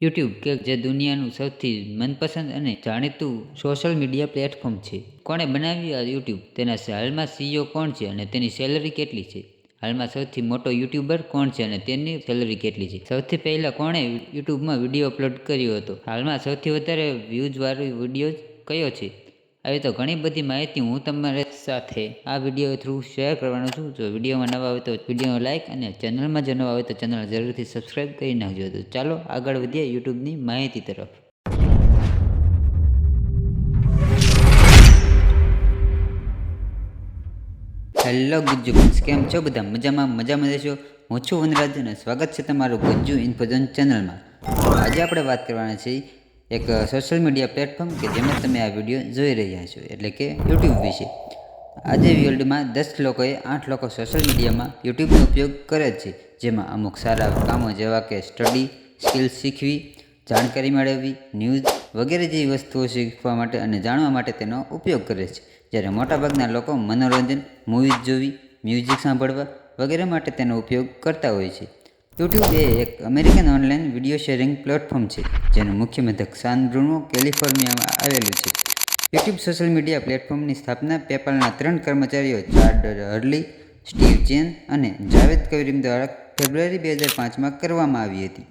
YouTube કે જે દુનિયાનું સૌથી મનપસંદ અને જાણીતું સોશિયલ મીડિયા પ્લેટફોર્મ છે. કોણે બનાવ્યું આ યુટ્યુબ? તેના હાલમાં સીઈઓ કોણ છે અને તેની સેલરી કેટલી છે? હાલમાં સૌથી મોટો યુટ્યુબર કોણ છે અને તેની સેલરી કેટલી છે? સૌથી પહેલા કોણે યુટ્યુબમાં વિડીયો અપલોડ કર્યો હતો? હાલમાં સૌથી વધારે વ્યૂઝ વાળો વિડીયો કયો છે? આવી તો ઘણી બધી માહિતી હું તમારી સાથે આ વિડીયો થ્રુ શેર કરવાનો છું. જો વિડીયોમાં નવા આવે તો વિડીયોને લાઇક અને ચેનલમાં જો નવા આવે તો ચેનલ જરૂરથી સબસ્ક્રાઈબ કરી નાખજો. તો ચાલો આગળ વધીએ યુટ્યુબની માહિતી તરફ. હેલો ગુજ્જુ ફ્રેન્ડ્સ, કેમ છો બધા? મજામાં રહેશો. હું છું વનરાજ અને સ્વાગત છે તમારું ગુજ્જુ ઇન્ફોઝન ચેનલમાં. આજે આપણે વાત કરવાના છીએ એક સોશિયલ મીડિયા પ્લેટફોર્મ કે જેમાં તમે આ વિડીયો જોઈ રહ્યા છો, એટલે કે યુટ્યુબ વિશે. આજે વર્લ્ડમાં 10 લોકોએ 8 લોકો સોશિયલ મીડિયામાં યુટ્યુબનો ઉપયોગ કરે છે, જેમાં અમુક સારા કામો જેવા કે સ્ટડી, સ્કિલ્સ શીખવી, જાણકારી મેળવવી, ન્યૂઝ વગેરે જેવી વસ્તુઓ શીખવા માટે અને જાણવા માટે તેનો ઉપયોગ કરે છે. જ્યારે મોટાભાગના લોકો મનોરંજન, મૂવીઝ જોવી, મ્યુઝિક સાંભળવા વગેરે માટે તેનો ઉપયોગ કરતા હોય છે. યુટ્યુબ એ એક American online video sharing platform છે, જેનું મુખ્ય મથક સાન બ્રુનો, કેલિફોર્નિયામાં આવેલું છે. યુટ્યુબ સોશિયલ મીડિયા પ્લેટફોર્મની સ્થાપના પેપાલના 3 કર્મચારીઓ ચાડ હર્લી, સ્ટીવ ચેન અને જાવેદ કરીમ દ્વારા ફેબ્રુઆરી 2005માં કરવામાં આવી હતી.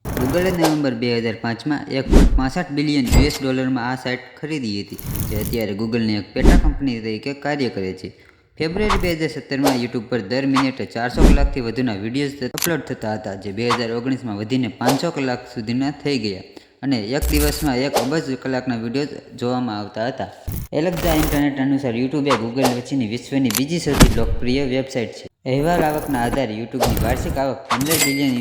ગૂગલે નવેમ્બર 2005માં $1.65 બિલિયન આ સાઇટ ખરીદી હતી, જે અત્યારે ગૂગલની એક પેટા કંપની તરીકે કાર્ય કરે છે. ફેબ્રુઆરી 2017માં યુટ્યુબ પર દર મિનિટે 400 કલાકથી વધુના વિડીયોઝ અપલોડ થતા હતા, જે 2019માં વધીને 500 કલાક સુધીના થઈ ગયા અને એક દિવસમાં 1 અબજ કલાકના વિડીયોઝ જોવામાં આવતા હતા. એલેક્ઝા ઇન્ટરનેટ અનુસાર યુટ્યુબ એ ગૂગલ પછીની વિશ્વની બીજી સૌથી લોકપ્રિય વેબસાઇટ છે. અહેવાલ આવકના આધારે યુટ્યુબની વાર્ષિક આવક $15 બિલિયન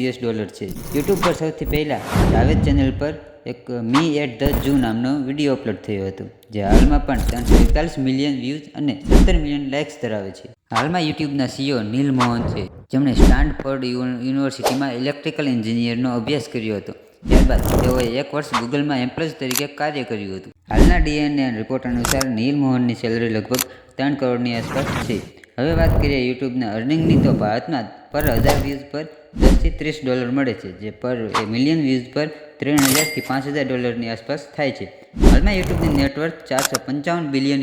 છે. યુટ્યુબ પર સૌથી પહેલા જાવેદ ચેનલ પર એક મી એટ ધ ઝૂ નામનો વિડીયો અપલોડ થયો હતો, જે હાલમાં પણ 341 મિલિયન વ્યૂઝ અને 17 મિલિયન લાઇક્સ ધરાવે છે. હાલમાં યુટ્યુબના સીઈઓ નીલ મોહન છે, જેમણે સ્ટાનફોર્ડ યુનિવર્સિટીમાં ઇલેક્ટ્રિકલ એન્જિનિયરનો અભ્યાસ કર્યો હતો. ત્યારબાદ તેઓએ 1 વર્ષ ગૂગલમાં એમ્પ્લોય તરીકે કાર્ય કર્યું હતું. હાલના ડીએનએ રિપોર્ટ અનુસાર નીલ મોહનની સેલરી લગભગ 3 કરોડની આસપાસ છે. હવે વાત કરીએ યુટ્યુબના અર્નિંગની, તો ભારતમાં પર 1000 વ્યૂઝ પર $10 થી $30 મળે છે, જે પર મિલિયન વ્યૂઝ પર $3000 થી $5000 આસપાસ થાય છે. હાલમાં યુટ્યુબની નેટવર્થ $455 બિલિયન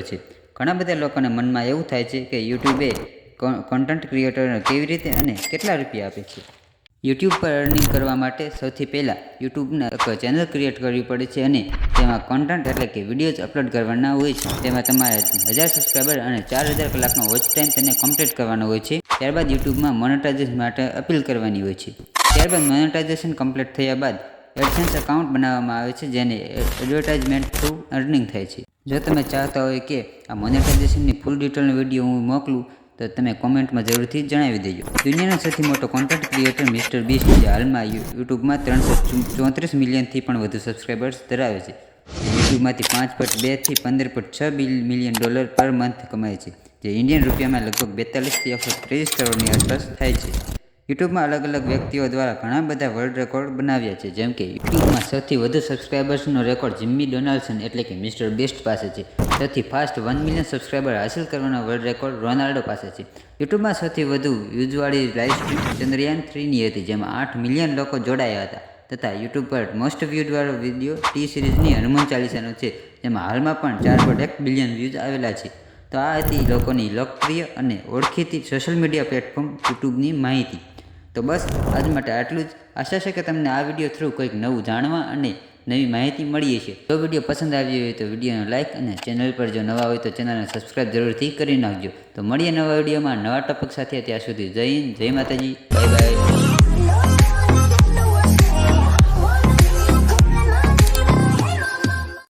છે. ઘણા બધા લોકોના મનમાં એવું થાય છે કે યુટ્યુબે કોન્ટેન્ટ ક્રિએટરને કેવી રીતે અને કેટલા રૂપિયા આપે છે. યુટ્યુબ પર અર્નિંગ કરવા માટે સૌથી પહેલાં યુટ્યુબના એક ચેનલ ક્રિએટ કરવી પડે છે અને તેમાં કોન્ટેન્ટ એટલે કે વિડીયોઝ અપલોડ કરવાના હોય છે. તેમાં તમારે 1000 સબસ્ક્રાઈબર અને 4000 કલાકનો વોચ ટાઈમ તેને કમ્પ્લીટ કરવાનો હોય છે. ત્યારબાદ યુટ્યુબમાં મોનેટાઇઝેશન માટે અપીલ કરવાની હોય છે. ત્યારબાદ મોનેટાઇઝેશન કમ્પ્લીટ થયા બાદ એડસેન્સ એકાઉન્ટ બનાવવામાં આવે છે, જેને એડવર્ટાઇઝમેન્ટ થ્રુ અર્નિંગ થાય છે. જો તમે ચાહતા હોય કે આ મોનેટાઇઝેશનની ફૂલ ડિટેલનો વિડીયો હું મોકલું તો તમે કોમેન્ટમાં જરૂરથી જણાવી દેજો. દુનિયાનો સૌથી મોટો કોન્ટેન્ટ ક્રિએટર મિસ્ટર બીસ્ટ, જે હાલમાં યુટ્યુબમાં 334 મિલિયનથી પણ વધુ સબસ્ક્રાઈબર્સ ધરાવે છે, યુટ્યુબમાંથી $5.2 થી $15.6 મિલિયન પર મંથ કમાય છે, જે ઇન્ડિયન રૂપિયામાં લગભગ 42 થી 130 કરોડની આસપાસ થાય છે. યુટ્યુબમાં અલગ અલગ વ્યક્તિઓ દ્વારા ઘણા બધા વર્લ્ડ રેકોર્ડ બનાવ્યા છે, જેમ કે યુટ્યુબમાં સૌથી વધુ સબસ્ક્રાઈબર્સનો રેકોર્ડ જિમ્મી ડોનાલ્ડસન એટલે કે મિસ્ટર બીસ્ટ પાસે છે. સૌથી ફાસ્ટ 1 મિલિયન સબસ્ક્રાઈબર હાંસલ કરવાનો વર્લ્ડ રેકોર્ડ રોનાલ્ડો પાસે છે. યુટ્યુબમાં સૌથી વધુ વ્યૂઝવાળી લાઇવ સ્ટ્રીમ ચંદ્રયાન 3ની હતી, જેમાં 8 મિલિયન લોકો જોડાયા હતા. તથા યુટ્યુબ પર મોસ્ટ વ્યૂઝવાળો વિડીયો ટી સિરીઝની હનુમાન ચાલીસાનો છે, જેમાં હાલમાં પણ 4.1 બિલિયન વ્યૂઝ આવેલા છે. તો આ હતી લોકોની લોકપ્રિય અને ઓળખીતી સોશિયલ મીડિયા પ્લેટફોર્મ યુટ્યુબની માહિતી. તો બસ આજ માટે આટલું જ. આશા છે કે તમને આ વિડીયો થ્રુ કંઈક નવું જાણવા અને નવી માહિતી મળી હશે. જો વિડીયો પસંદ આવ્યો હોય તો વિડીયોને લાઇક અને ચેનલ પર જો નવા હોય તો ચેનલને સબસ્ક્રાઈબ જરૂરથી કરી નાખજો. તો મળીએ નવા વિડીયોમાં નવા ટોપિક સાથે. ત્યાં સુધી જય હિન્દ, જય માતાજી, બાય બાય.